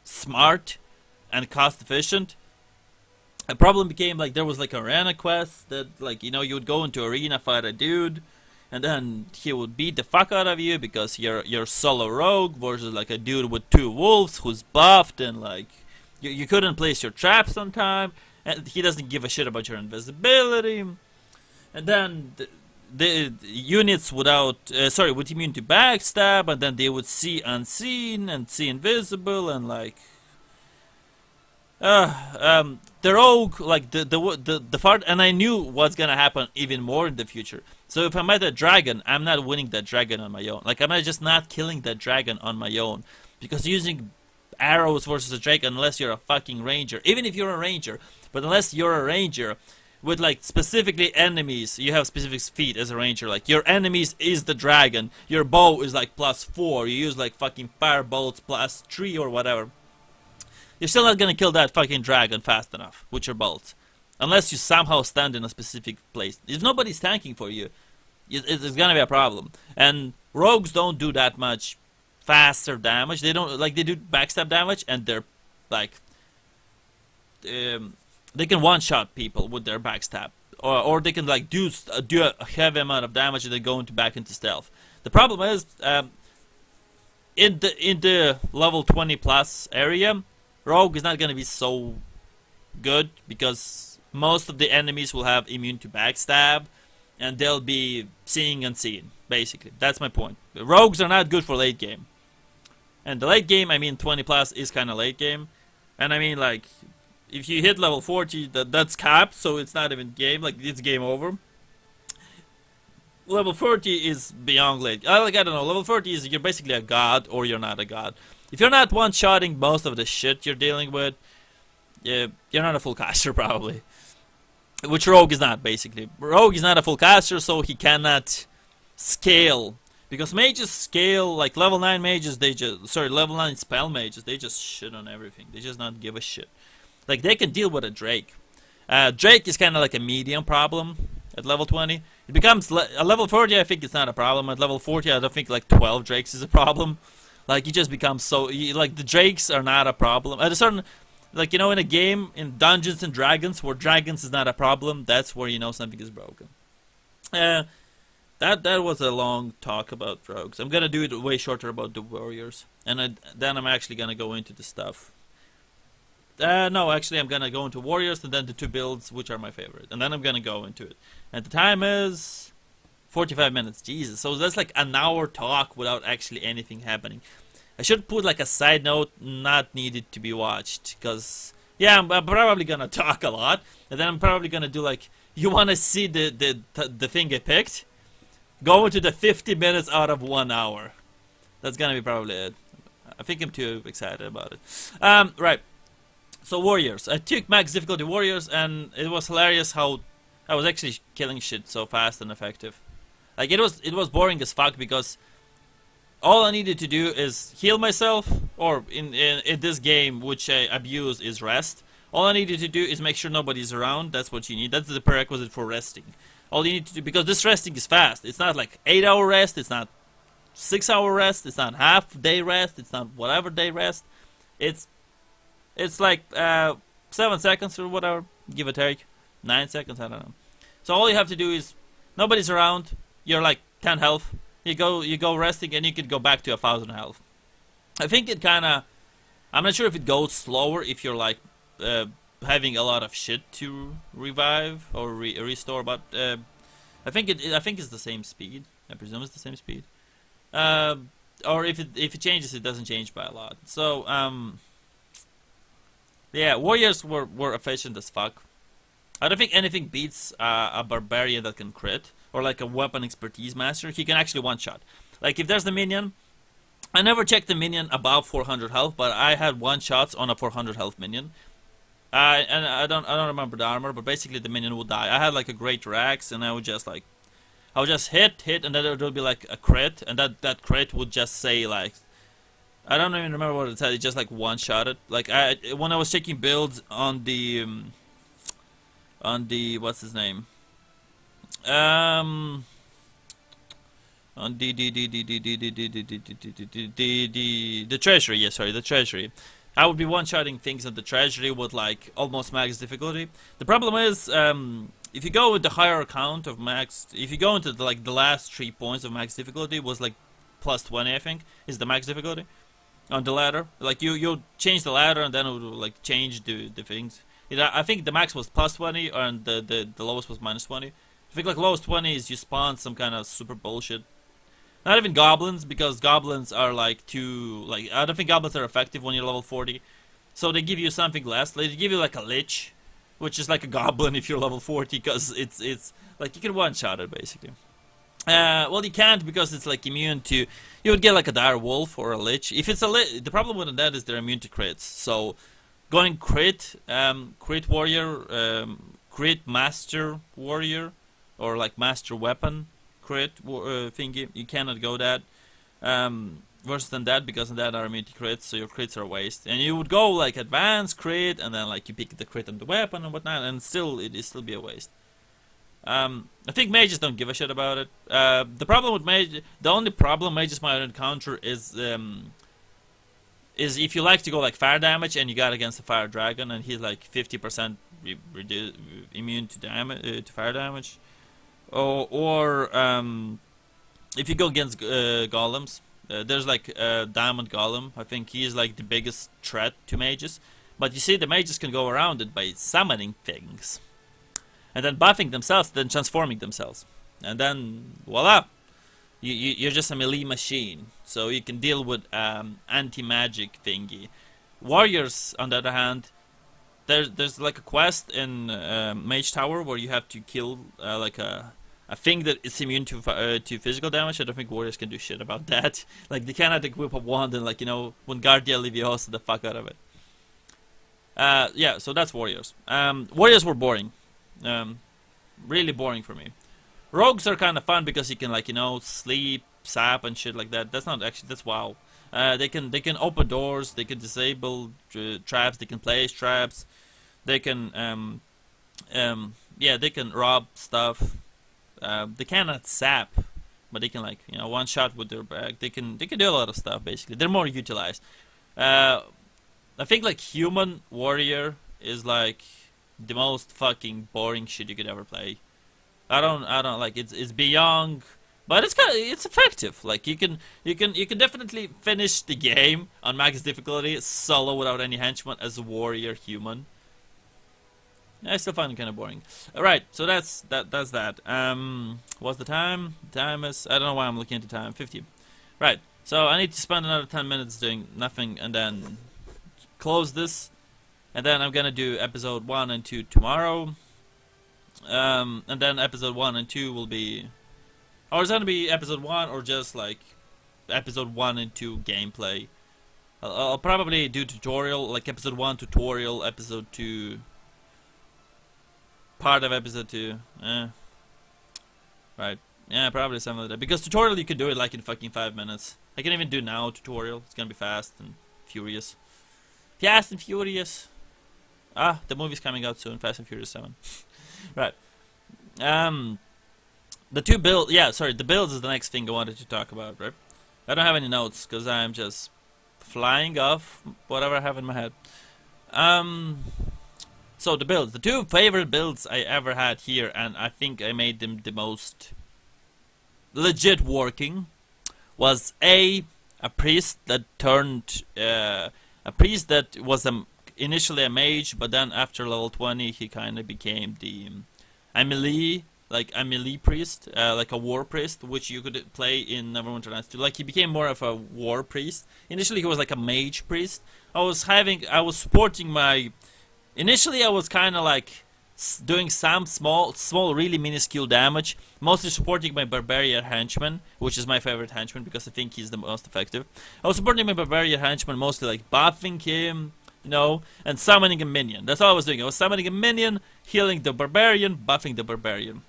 smart and cost efficient, the problem became, like, there was like arena quests that, like, you know, you would go into arena, fight a dude, and then he would beat the fuck out of you because you're solo rogue versus like a dude with 2 wolves who's buffed, and like you couldn't place your traps on time, and he doesn't give a shit about your invisibility. And then the units without with immune to backstab, and then they would see unseen and see invisible, and like the rogue, like the part, and I knew what's gonna happen even more in the future. So if I met a dragon, I'm not winning that dragon on my own. Like, I'm just not killing that dragon on my own, because using arrows versus a dragon, unless you're a fucking ranger, even if you're a ranger, but unless you're a ranger with like specifically enemies, you have specific feat as a ranger. Like, your enemies is the dragon, your bow is like +4, you use like fucking fire bolts +3 or whatever. You're still not gonna kill that fucking dragon fast enough with your bolts, unless you somehow stand in a specific place. If nobody's tanking for you, it's gonna be a problem. And rogues don't do that much faster damage. They don't, like, they do backstab damage, and they're like, they can one-shot people with their backstab, or they can like do a heavy amount of damage and then go back into stealth. The problem is, in the level 20 plus area, rogue is not gonna be so good, because most of the enemies will have immune to backstab, and they'll be seeing unseen. Basically, that's my point. Rogues are not good for late game, and the late game, I mean 20 plus is kind of late game, and I mean, like, if you hit level 40, that's capped, so it's not even game, like, it's game over. Level 40 is beyond late. Like, I don't know, level 40 is you're basically a god, or you're not a god. If you're not one-shotting most of the shit you're dealing with, you're not a full caster, probably. Which Rogue is not, basically. Rogue is not a full caster, so he cannot scale. Because mages scale, like level 9 mages, level 9 spell mages, they just shit on everything. They just not give a shit. Like, they can deal with a Drake. Drake is kind of like a medium problem at level 20. It becomes, at level 40, I think it's not a problem. At level 40, I don't think like 12 Drakes is a problem. Like, you just become so, like, the Drakes are not a problem. At a certain, Like, you know, in a game, in Dungeons and Dragons, where dragons is not a problem, that's where you know something is broken. Uh, that was a long talk about rogues. I'm gonna do it way shorter about the warriors, and then I'm actually gonna go into the stuff. No, actually, I'm gonna go into warriors and then the two builds, which are my favorite, and then I'm gonna go into it. And the time is 45 minutes. Jesus, so that's like an hour talk without actually anything happening. I should put like a side note, not needed to be watched, because yeah, I'm probably gonna talk a lot, and then I'm probably gonna do like, you wanna see the thing I picked? Go into the 50 minutes out of 1 hour. That's gonna be probably it. I think I'm too excited about it. Right. So warriors. I took max difficulty warriors, and it was hilarious how I was actually killing shit so fast and effective. Like it was boring as fuck, because all I needed to do is heal myself, or in this game, which I abuse, is rest. All I needed to do is make sure nobody's around. That's what you need. That's the prerequisite for resting. All you need to do, because this resting is fast. It's not like 8-hour rest. It's not 6-hour rest. It's not half day rest. It's not whatever day rest. It's like 7 seconds or whatever, give or take. 9 seconds, I don't know. So all you have to do is, nobody's around. You're like 10 health. You go resting, and you can go back to 1,000 health. I think it kind of, I'm not sure if it goes slower if you're like having a lot of shit to revive or restore, but I think it's the same speed. I presume it's the same speed. Or if it changes, it doesn't change by a lot. So yeah, warriors were efficient as fuck. I don't think anything beats a barbarian that can crit, or like a weapon expertise master. He can actually one shot. Like if there's the minion, I never checked the minion above 400 health, but I had one shots on a 400 health minion. And I don't remember the armor, but basically the minion would die. I had like a great Rax, and I would just hit, and then there would be like a crit, and that crit would just say like, I don't even remember what it said. It just like one shot it. Like when I was checking builds on the what's his name? On the treasury, yeah, sorry, the treasury. I would be one-shotting things at the treasury with like almost max difficulty. The problem is, if you go with the higher count of max, if you go into the last 3 points of max difficulty, was like plus 20, I think, is the max difficulty on the ladder. Like you change the ladder, and then it would like change the things. I think the max was plus 20, and the lowest was minus 20. I think like lowest 20 is you spawn some kind of super bullshit. Not even goblins, because goblins are like too, like, I don't think goblins are effective when you're level 40. So they give you something less. They give you like a lich, which is like a goblin if you're level 40, because it's like you can one shot it basically. Well, you can't, because it's like immune to, you would get like a dire wolf or a lich. If it's a lich, the problem with that is they're immune to crits. So going crit warrior, crit master warrior, or like master weapon crit thingy, you cannot go that worse than that, because in that are immune to crits, so your crits are waste. And you would go like advanced crit, and then like you pick the crit on the weapon and whatnot, and still it still be a waste. I think mages don't give a shit about it. The problem with the only problem mages might encounter is if you like to go like fire damage, and you got against a fire dragon, and he's like 50% immune to damage to fire damage. Or if you go against golems, there's like diamond golem. I think he is like the biggest threat to mages. But you see, the mages can go around it by summoning things, and then buffing themselves, then transforming themselves, and then voila, you're just a melee machine. So you can deal with anti-magic thingy. Warriors, on the other hand, there's like a quest in Mage Tower where you have to kill like a thing that is immune to physical damage. I don't think warriors can do shit about that. Like they cannot equip a wand and, like, you know, Wingardia Leviosa the fuck out of it. Yeah, so that's warriors. Warriors were boring, really boring for me. Rogues are kind of fun because you can, like, you know, sleep, sap, and shit like that. That's not actually, that's WoW. They can open doors. They can disable traps. They can place traps. They can yeah, they can rob stuff. They cannot sap, but they can, like, you know, one shot with their bag. They can do a lot of stuff basically. They're more utilized. I I think like human warrior is like the most fucking boring shit you could ever play. I don't like it's beyond, but it's effective. Like you can definitely finish the game on max difficulty solo without any henchmen as a warrior human. I still find it kind of boring. Alright, so that's that. What's the time? Time is, I don't know why I'm looking at the time. 50. Right. So I need to spend another 10 minutes doing nothing and then close this. And then I'm gonna do episode 1 and 2 tomorrow. And then episode 1 and 2 will be, or is it gonna be episode 1 or just like episode 1 and 2 gameplay? I'll probably do tutorial, like episode 1 tutorial, episode 2 part of episode 2. Right. Yeah, probably something like that. Because tutorial you could do it like in fucking 5 minutes. I can even do now tutorial. It's gonna be fast and furious. Fast and Furious. Ah, the movie's coming out soon. Fast and Furious 7. Right. The two builds. Yeah, sorry. The builds is the next thing I wanted to talk about. Right. I don't have any notes because I'm just flying off whatever I have in my head. So the builds. The two favorite builds I ever had here, and I think I made them the most legit working, was a priest that turned a priest that was initially a mage, but then after level 20 he kind of became a melee priest, like a war priest, which you could play in Neverwinter Nights 2. Like he became more of a war priest. Initially he was like a mage priest. I was supporting my. Initially I was kind of like doing some small, really minuscule damage, mostly supporting my barbarian henchman, which is my favorite henchman because I think he's the most effective. I was supporting my barbarian henchman, mostly like buffing him, you know, and summoning a minion. That's all I was doing. I was summoning a minion, healing the barbarian, buffing the barbarian.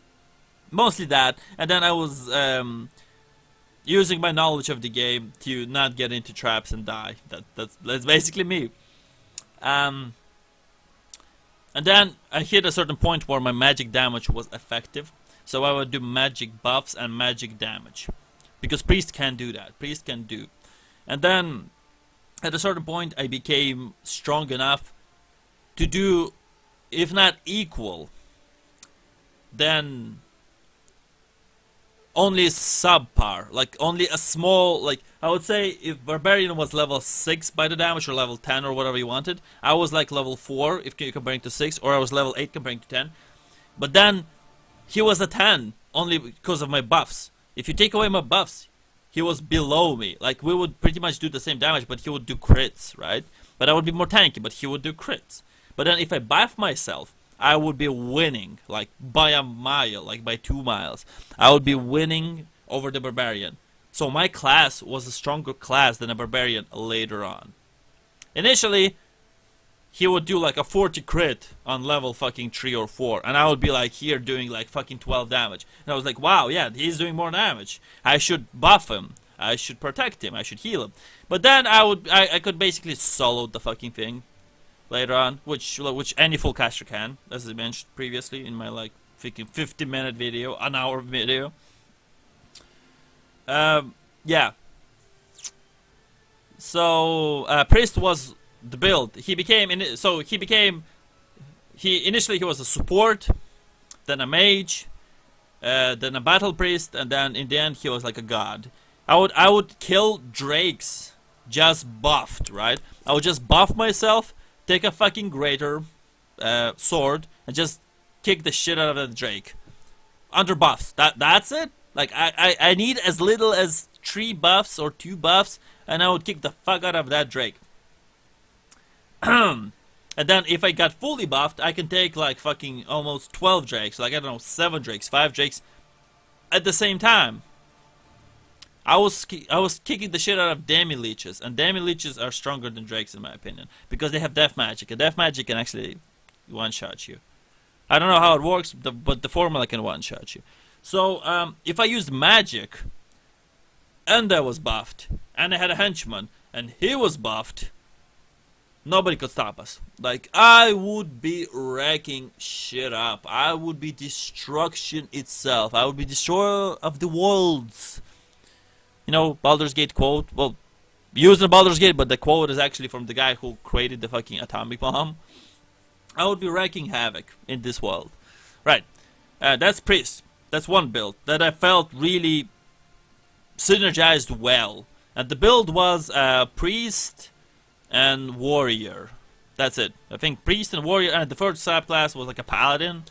Mostly that, and then I was using my knowledge of the game to not get into traps and die. That's basically me. And then I hit a certain point where my magic damage was effective, so I would do magic buffs and magic damage, because priest can do that. Priest can do, and then at a certain point I became strong enough to do, if not equal, then only subpar, like only a small, like I would say if Barbarian was level 6 by the damage, or level 10 or whatever you wanted, I was like level 4 if you're comparing to 6, or I was level 8 comparing to 10. But then he was a 10 only because of my buffs. If you take away my buffs, he was below me. Like we would pretty much do the same damage, but he would do crits, right? But I would be more tanky, but he would do crits. But then if I buff myself, I would be winning, like by a mile, like by 2 miles. I would be winning over the barbarian. So my class was a stronger class than a barbarian later on. Initially, he would do like a 40 crit on level fucking 3 or 4, and I would be like here doing like fucking 12 damage. And I was like, wow, yeah, he's doing more damage. I should buff him. I should protect him. I should heal him. But then I could basically solo the fucking thing later on, which any full caster can, as I mentioned previously in my like 50-minute video, an hour video. Yeah. So priest was the build. Initially he was a support, then a mage, then a battle priest, and then in the end he was like a god. I would kill drakes just buffed, right? I would just buff myself, take a fucking greater sword, and just kick the shit out of that drake. Under buffs. That's it. Like I need as little as 3 buffs or 2 buffs, and I would kick the fuck out of that drake. And then if I got fully buffed, I can take like fucking almost 12 drakes, like I don't know, 7 drakes, 5 drakes at the same time. I was kicking the shit out of demi leeches, and demi leeches are stronger than drakes in my opinion, because they have death magic, and death magic can actually one-shot you. I don't know how it works, but the formula can one-shot you. So if I used magic, and I was buffed, and I had a henchman, and he was buffed, nobody could stop us. Like, I would be wrecking shit up. I would be destruction itself. I would be destroyer of the worlds. You know, Baldur's Gate quote? Well, used in Baldur's Gate, but the quote is actually from the guy who created the fucking atomic bomb. I would be wreaking havoc in this world. Right. That's Priest. That's one build that I felt really synergized well. And the build was Priest and Warrior. That's it. I think Priest and Warrior, and the first subclass was like a Paladin.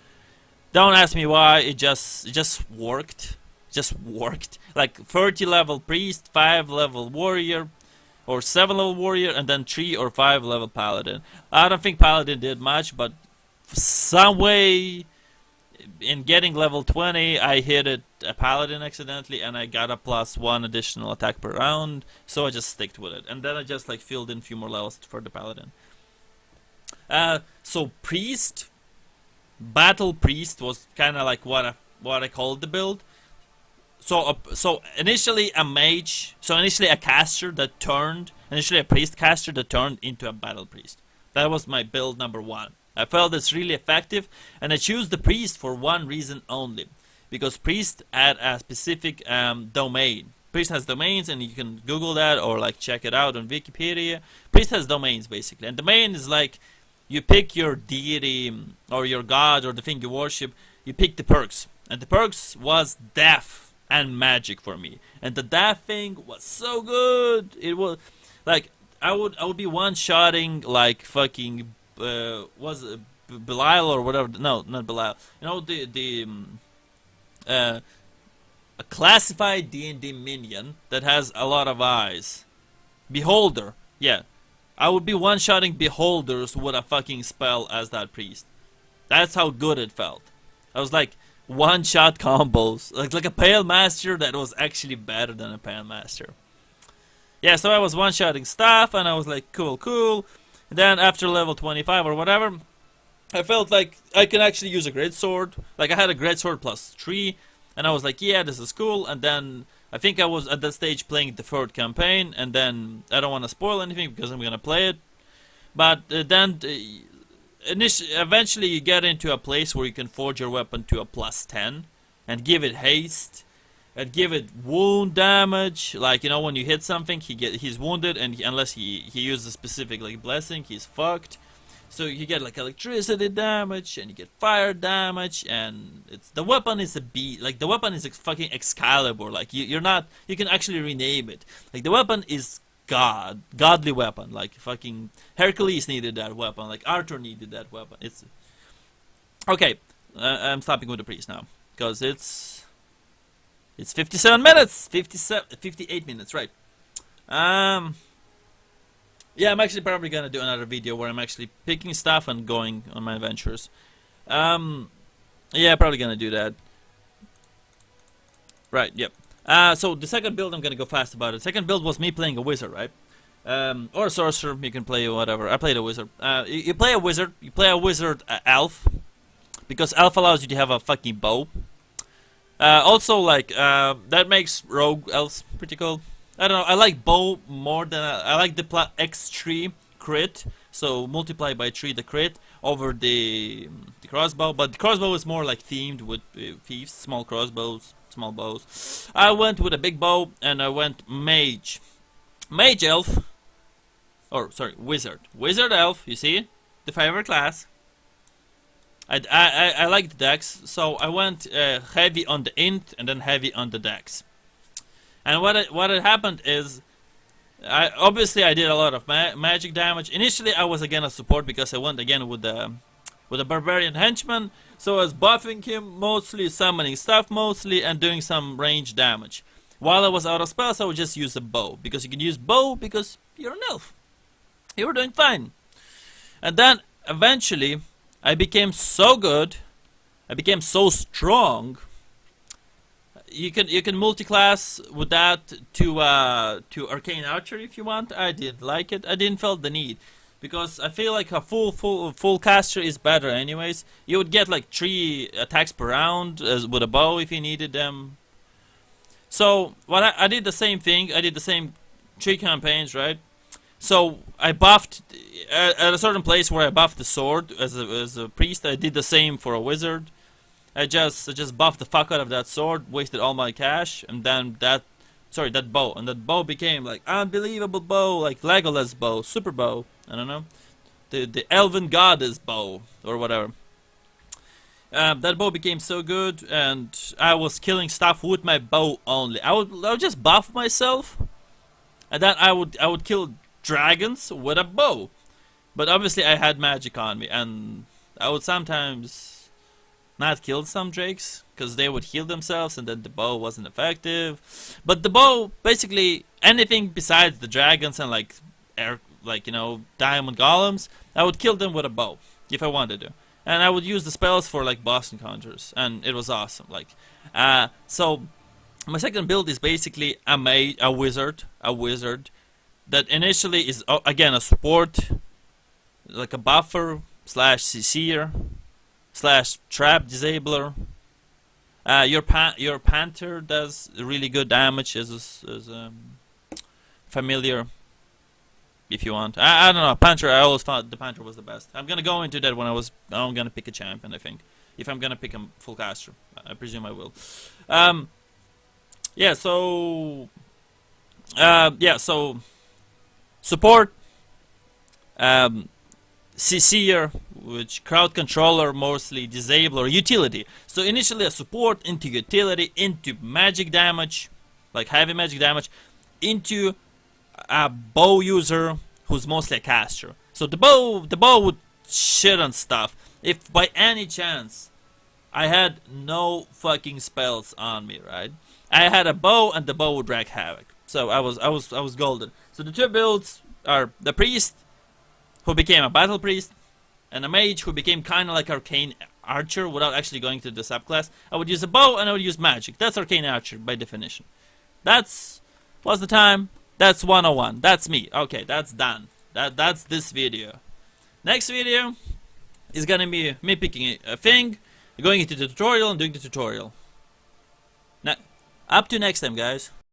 Don't ask me why, it just worked. Just worked. Like 30 level Priest, 5 level Warrior, or 7 level Warrior, and then 3 or 5 level Paladin. I don't think Paladin did much, but some way in getting level 20, I hit a Paladin accidentally, and I got a +1 additional attack per round, so I just sticked with it. And then I just like filled in a few more levels for the Paladin. So Priest, Battle Priest was kind of like what I called the build. So initially a mage, so initially a caster that turned, initially a priest caster that turned into a battle priest. That was my build number 1. I felt it's really effective, and I choose the priest for one reason only, because priest had a specific domain. Priest has domains, and you can Google that or like check it out on Wikipedia. Priest has domains basically, and domain is like you pick your deity or your god or the thing you worship. You pick the perks, and the perks was death and magic for me, and the death thing was so good. It was like I would be one-shotting like fucking was it Belial or whatever? No, not Belial. You know a classified D&D minion that has a lot of eyes. Beholder, yeah. I would be one-shotting beholders with a fucking spell as that priest. That's how good it felt. I was like one-shot combos, like a Pale Master that was actually better than a Pale Master. Yeah, so I was one-shotting stuff, and I was like, cool. And then after level 25 or whatever, I felt like I can actually use a great sword. Like I had a great sword +3, and I was like, yeah, this is cool. And then I think I was at that stage playing the 3rd campaign, and then I don't want to spoil anything because I'm gonna play it. But then eventually you get into a place where you can forge your weapon to a +10 and give it haste and give it wound damage. Like, you know, when you hit something, he's wounded, and unless he uses a specific like blessing, he's fucked. So you get like electricity damage, and you get fire damage, and the weapon is a beat. Like the weapon is fucking Excalibur. Like you can actually rename it. Like the weapon is godly weapon. Like fucking Hercules needed that weapon. Like Arthur needed that weapon. It's okay. I'm stopping with the priest now because it's 57 minutes. 58 minutes, right? Yeah, I'm actually probably gonna do another video where I'm actually picking stuff and going on my adventures. Yeah, probably gonna do that. Right, yep. So the second build, I'm gonna go fast about it. The second build was me playing a wizard, right? Or a sorcerer, you can play whatever. I played a wizard. You play a wizard, elf, because elf allows you to have a fucking bow. Also, like, that makes rogue elves pretty cool. I don't know, I like bow more than I like the X3 crit, so multiply by 3 the crit over the crossbow, but the crossbow is more like themed with thieves, small crossbows, small bows. I went with a big bow, and I went mage elf, or sorry, wizard elf. You see, the favorite class. I like the dex, so I went heavy on the int and then heavy on the dex. And what had happened is, obviously I did a lot of magic damage. Initially I was again a support because I went again with a barbarian henchman, so I was buffing him mostly, summoning stuff mostly, and doing some range damage. While I was out of spells, I would just use a bow, because you can use bow because you're an elf. You were doing fine. And then eventually I became so good, I became so strong. You can multi-class with that to arcane archery if you want. I didn't like it. I didn't feel the need, because I feel like a full caster is better anyways. You would get like 3 attacks per round with a bow if you needed them. So what I did the same thing. I did the same 3 campaigns, right? So I buffed at a certain place where I buffed the sword as a priest. I did the same for a wizard. I just buffed the fuck out of that sword, wasted all my cash, and then that Sorry, that bow, and that bow became like unbelievable bow, like Legolas bow, super bow. I don't know, the elven goddess bow or whatever. That bow became so good, and I was killing stuff with my bow only. I would just buff myself, and then I would kill dragons with a bow. But obviously I had magic on me, and I would sometimes not kill some drakes because they would heal themselves, and then the bow wasn't effective. But the bow, basically anything besides the dragons and like diamond golems, I would kill them with a bow if I wanted to. And I would use the spells for like boss encounters, and it was awesome. Like, so my second build is basically a wizard that initially is again a support, like a buffer slash CC'er slash trap disabler. Your panther does really good damage as familiar. If you want, I don't know, Panther. I always thought the Panther was the best. I'm gonna go into that when I'm gonna pick a champion. I think if I'm gonna pick a full caster, I presume I will. Yeah. So So support, CC'er, which crowd controller, mostly disabler, utility. So initially a support, into utility, into magic damage, like heavy magic damage, into a bow user who's mostly a caster. So the bow would shit on stuff if by any chance I had no fucking spells on me, right? I had a bow, and the bow would wreak havoc. So I was golden. So the two builds are the priest, who became a battle priest, and a mage who became kind of like arcane archer without actually going to the subclass. I would use a bow, and I would use magic. That's arcane archer by definition. What's the time? That's 101. That's me. Okay, that's done. That's this video. Next video is gonna be me picking a thing, going into the tutorial and doing the tutorial. Now, up to next time, guys.